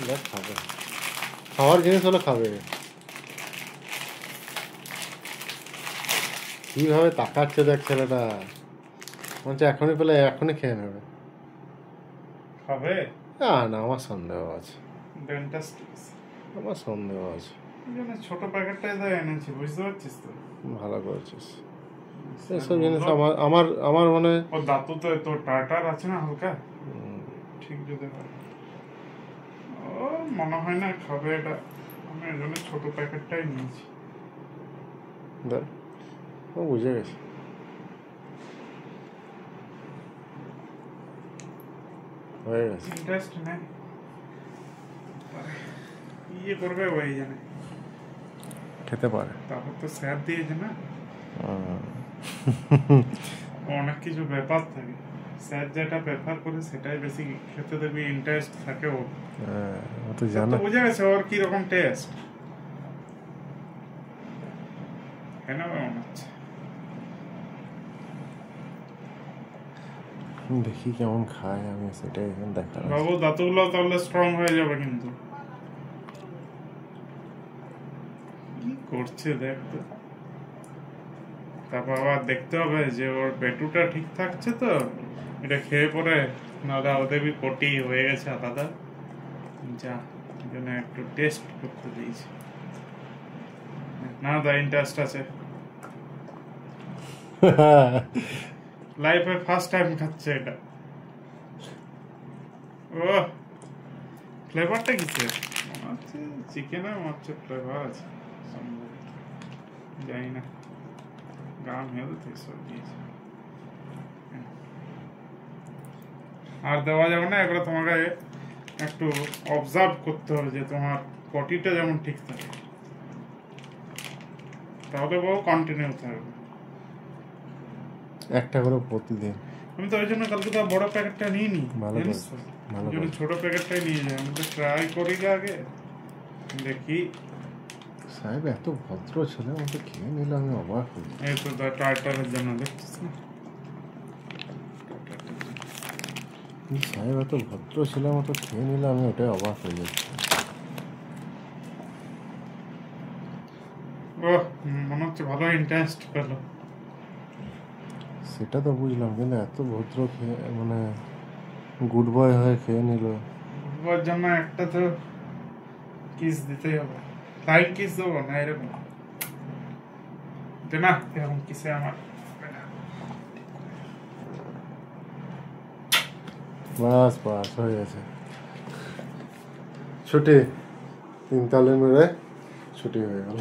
দেখ খাবে, খাওয়ার জিনিস হলে খাবে। কিভাবে তাকাচ্ছে দেখ ছেলেটা, বলছে এখনই পেলে এখনই খেয়ে নেবে। খাবে না না, আমার সন্দেহ আছে, আমার সন্দেহ আছে। ছোট প্যাকেটটাই তো এনেছি, বুঝতে পারছিস তো। ভালো করেছিস। এসব জিনিস আমার আমার আমার মনে হয় ও দাঁতু তো তোর টাটার আছে না হালকা, ঠিক যদি হয়। ও মনে হয় না খাবে এটা, আমি এই জন্য ছোট প্যাকেটটাই নিয়েছি। দেখ ও বুঝে গেছে। হয়ে গেছে। ইন্টারেস্ট নেই, ইয়ে করবে ওই জানে, খেতে পারে। তারপর তো স্যার দিয়েছে না, অনেক কিছু ব্যাপার থাকে। স্যার যেটা প্রেফার করে সেটাই বেশি খেতে দেখবি ইন্টারেস্ট থাকে ওর। ও তো জানে, বুঝে গেছে ওর কিরকম টেস্ট। কেন মনে হচ্ছে দেখি কেমন খায়, আমি সেটাই এখন দেখা। বাবু দাঁতগুলো তাহলে স্ট্রং হয়ে যাবে, কিন্তু কি করছে দেখ তো। তারপর আবার দেখতে হবে যে ওর পেটুটা ঠিক থাকছে তো, এটা খেয়ে পরে নাহলে দেখবি পটি হয়ে গেছে আলাদা, যা জন্য একটু টেস্ট করতে দিয়েছি। না দা ইন্টারেস্ট আছে, লাইফে ফার্স্ট টাইম খাচ্ছে এটা। ও ফ্লেভারটা কিসের মনে হচ্ছে, চিকেনের মাছের ফ্লেভার আছে জানি না, গাম হেলথ এসব দিয়েছে। আর দেওয়া যাবে না, এগুলো তোমাকে একটু অবজার্ভ করতে হবে যে তোমার পটিটা যেমন ঠিক থাকে, তাহলে বহু কন্টিনিউ থাকবে। একটা করে প্রতিদিন। আমি তো ওই জন্য কালকে তো বড় প্যাকেটটা নিয়ে নি, ভালো জানিস তো, ভালো ওই জন্য ছোট প্যাকেটটাই নিয়ে যাই। আমি তো ট্রাই করি আগে, দেখি। সাহেব এত ভদ্র ছেলে, আমাকে খেয়ে নিলে আমি অবাক হই। এই তো টার্টারের জন্য দেখছিস না, সাহেব এত ভদ্র ছেলে মতো খেয়ে নিলে আমি ওটাই অবাক হয়ে যাচ্ছি। ও মনে হচ্ছে ভালো ইন্টারেস্ট পেল। সেটা তো বুঝলাম, কিন্তু এত ভদ্র খেয়ে মানে গুড বয় হয়ে খেয়ে নিল। ওর জন্য একটা তো কিস দিতেই হবে। ফ্লাইং কিস দেবো না এরকম, না এরকম কিসে আমার বাস বাস হয়ে গেছে। ছুটি 3 তালে মেরে ছুটি হয়ে গেল।